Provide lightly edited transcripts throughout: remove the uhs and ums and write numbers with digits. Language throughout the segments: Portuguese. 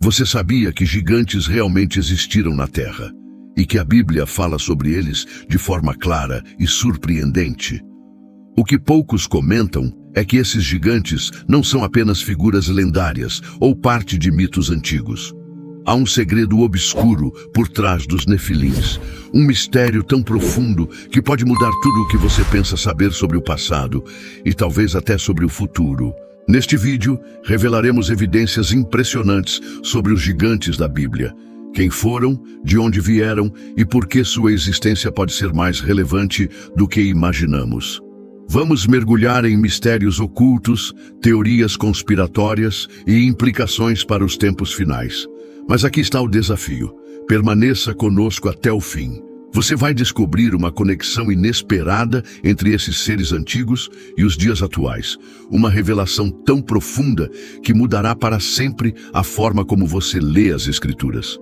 Você sabia que gigantes realmente existiram na Terra e que a Bíblia fala sobre eles de forma clara e surpreendente? O que poucos comentam é que esses gigantes não são apenas figuras lendárias ou parte de mitos antigos. Há um segredo obscuro por trás dos Nefilins, um mistério tão profundo que pode mudar tudo o que você pensa saber sobre o passado e talvez até sobre o futuro. Neste vídeo, revelaremos evidências impressionantes sobre os gigantes da Bíblia. Quem foram, de onde vieram e por que sua existência pode ser mais relevante do que imaginamos. Vamos mergulhar em mistérios ocultos, teorias conspiratórias e implicações para os tempos finais. Mas aqui está o desafio. Permaneça conosco até o fim. Você vai descobrir uma conexão inesperada entre esses seres antigos e os dias atuais. Uma revelação tão profunda que mudará para sempre a forma como você lê as Escrituras.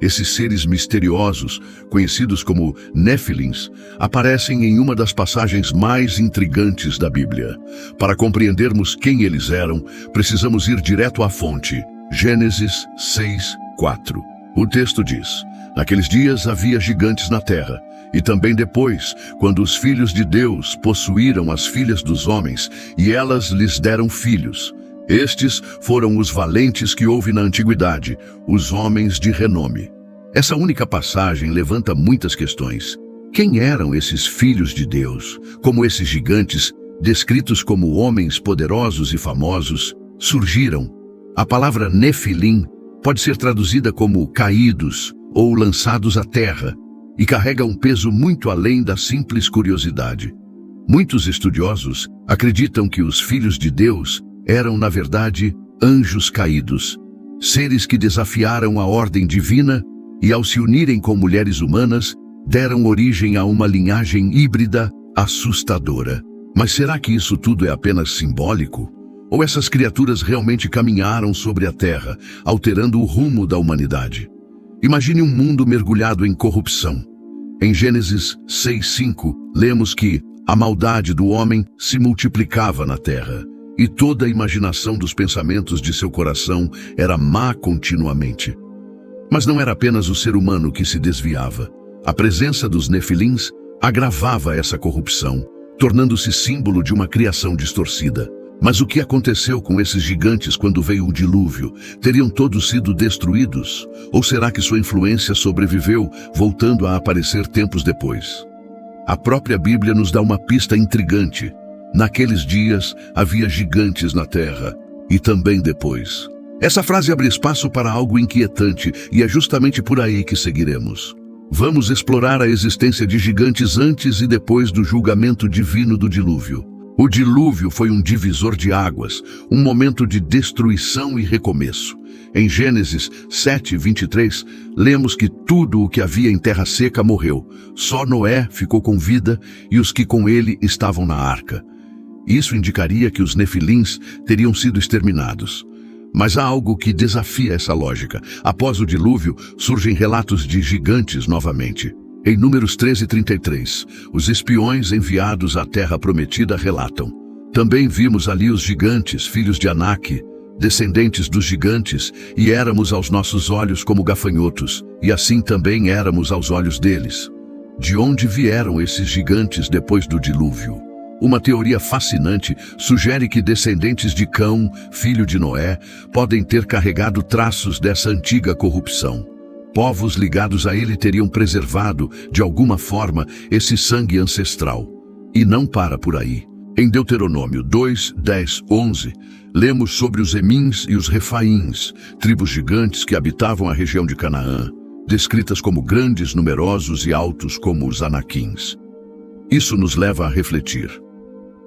Esses seres misteriosos, conhecidos como Nefilins, aparecem em uma das passagens mais intrigantes da Bíblia. Para compreendermos quem eles eram, precisamos ir direto à fonte. Gênesis 6:4. O texto diz: naqueles dias havia gigantes na terra, e também depois, quando os filhos de Deus possuíram as filhas dos homens, e elas lhes deram filhos. Estes foram os valentes que houve na antiguidade, os homens de renome. Essa única passagem levanta muitas questões. Quem eram esses filhos de Deus? Como esses gigantes, descritos como homens poderosos e famosos, surgiram? A palavra Nefilim pode ser traduzida como caídos ou lançados à terra e carrega um peso muito além da simples curiosidade. Muitos estudiosos acreditam que os filhos de Deus eram, na verdade, anjos caídos, seres que desafiaram a ordem divina e, ao se unirem com mulheres humanas, deram origem a uma linhagem híbrida assustadora. Mas será que isso tudo é apenas simbólico? Ou essas criaturas realmente caminharam sobre a terra, alterando o rumo da humanidade? Imagine um mundo mergulhado em corrupção. Em Gênesis 6:5, lemos que a maldade do homem se multiplicava na terra, e toda a imaginação dos pensamentos de seu coração era má continuamente. Mas não era apenas o ser humano que se desviava. A presença dos Nefilins agravava essa corrupção, tornando-se símbolo de uma criação distorcida. Mas o que aconteceu com esses gigantes quando veio o dilúvio? Teriam todos sido destruídos? Ou será que sua influência sobreviveu, voltando a aparecer tempos depois? A própria Bíblia nos dá uma pista intrigante. Naqueles dias havia gigantes na terra, e também depois. Essa frase abre espaço para algo inquietante, e é justamente por aí que seguiremos. Vamos explorar a existência de gigantes antes e depois do julgamento divino do dilúvio. O dilúvio foi um divisor de águas, um momento de destruição e recomeço. Em Gênesis 7:23, lemos que tudo o que havia em terra seca morreu. Só Noé ficou com vida e os que com ele estavam na arca. Isso indicaria que os Nefilins teriam sido exterminados. Mas há algo que desafia essa lógica. Após o dilúvio, surgem relatos de gigantes novamente. Em Números 13:33, os espiões enviados à Terra Prometida relatam: também vimos ali os gigantes, filhos de Anak, descendentes dos gigantes, e éramos aos nossos olhos como gafanhotos, e assim também éramos aos olhos deles. De onde vieram esses gigantes depois do dilúvio? Uma teoria fascinante sugere que descendentes de Cão, filho de Noé, podem ter carregado traços dessa antiga corrupção. Povos ligados a ele teriam preservado, de alguma forma, esse sangue ancestral. E não para por aí. Em Deuteronômio 2:10-11, lemos sobre os Emins e os Refaíns, tribos gigantes que habitavam a região de Canaã, descritas como grandes, numerosos e altos como os Anaquins. Isso nos leva a refletir.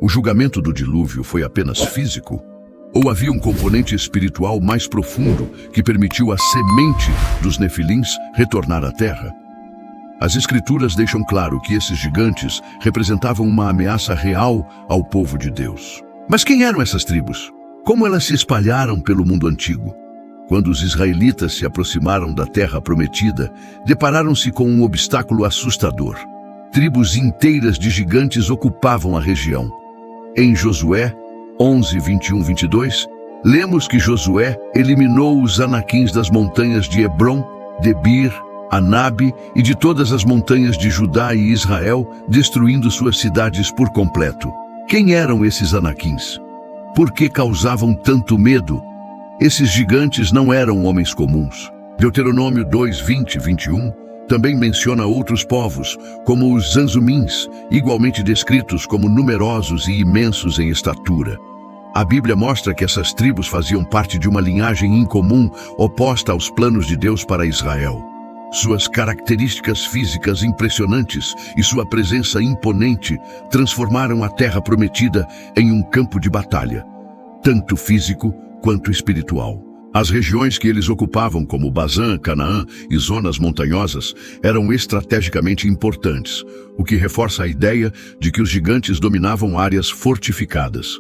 O julgamento do dilúvio foi apenas físico? Ou havia um componente espiritual mais profundo que permitiu a semente dos Nefilins retornar à terra? As Escrituras deixam claro que esses gigantes representavam uma ameaça real ao povo de Deus. Mas quem eram essas tribos? Como elas se espalharam pelo mundo antigo? Quando os israelitas se aproximaram da terra prometida, depararam-se com um obstáculo assustador. Tribos inteiras de gigantes ocupavam a região. Em Josué 11:21-22, Lemos que Josué eliminou os anaquins das montanhas de Hebrom, Debir, Anabe e de todas as montanhas de Judá e Israel, destruindo suas cidades por completo. Quem eram esses anaquins? Por que causavam tanto medo? Esses gigantes não eram homens comuns. Deuteronômio 2, 20 e 21 também menciona outros povos, como os Zanzumins, igualmente descritos como numerosos e imensos em estatura. A Bíblia mostra que essas tribos faziam parte de uma linhagem incomum oposta aos planos de Deus para Israel. Suas características físicas impressionantes e sua presença imponente transformaram a terra prometida em um campo de batalha, tanto físico quanto espiritual. As regiões que eles ocupavam, como Bazã, Canaã e zonas montanhosas, eram estrategicamente importantes, o que reforça a ideia de que os gigantes dominavam áreas fortificadas.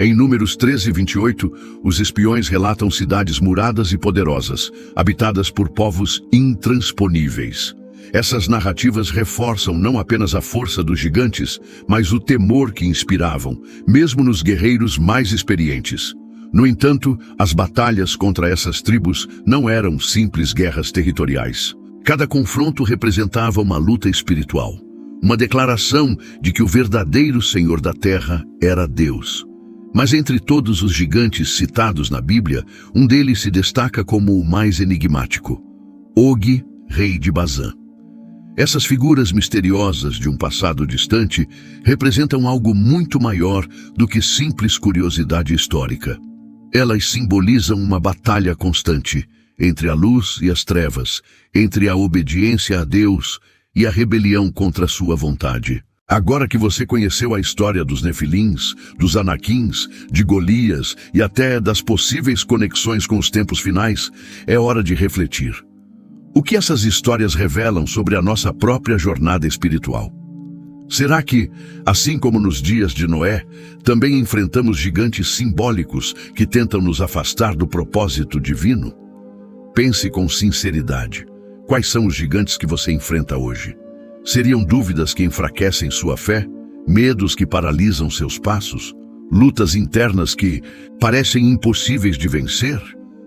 Em Números 13 e 28, os espiões relatam cidades muradas e poderosas, habitadas por povos intransponíveis. Essas narrativas reforçam não apenas a força dos gigantes, mas o temor que inspiravam, mesmo nos guerreiros mais experientes. No entanto, as batalhas contra essas tribos não eram simples guerras territoriais. Cada confronto representava uma luta espiritual, uma declaração de que o verdadeiro Senhor da Terra era Deus. Mas entre todos os gigantes citados na Bíblia, um deles se destaca como o mais enigmático: Og, rei de Bazã. Essas figuras misteriosas de um passado distante representam algo muito maior do que simples curiosidade histórica. Elas simbolizam uma batalha constante entre a luz e as trevas, entre a obediência a Deus e a rebelião contra a sua vontade. Agora que você conheceu a história dos Nefilins, dos Anaquins, de Golias e até das possíveis conexões com os tempos finais, é hora de refletir. O que essas histórias revelam sobre a nossa própria jornada espiritual? Será que, assim como nos dias de Noé, também enfrentamos gigantes simbólicos que tentam nos afastar do propósito divino? Pense com sinceridade. Quais são os gigantes que você enfrenta hoje? Seriam dúvidas que enfraquecem sua fé? Medos que paralisam seus passos? Lutas internas que parecem impossíveis de vencer?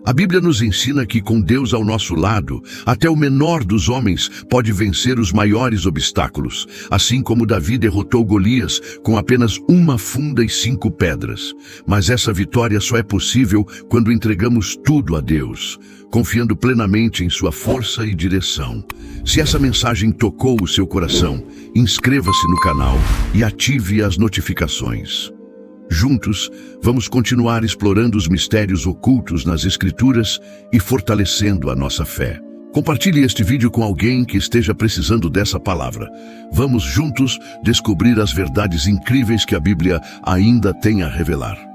A Bíblia nos ensina que, com Deus ao nosso lado, até o menor dos homens pode vencer os maiores obstáculos, assim como Davi derrotou Golias com apenas uma funda e 5 pedras. Mas essa vitória só é possível quando entregamos tudo a Deus, confiando plenamente em sua força e direção. Se essa mensagem tocou o seu coração, inscreva-se no canal e ative as notificações. Juntos, vamos continuar explorando os mistérios ocultos nas Escrituras e fortalecendo a nossa fé. Compartilhe este vídeo com alguém que esteja precisando dessa palavra. Vamos juntos descobrir as verdades incríveis que a Bíblia ainda tem a revelar.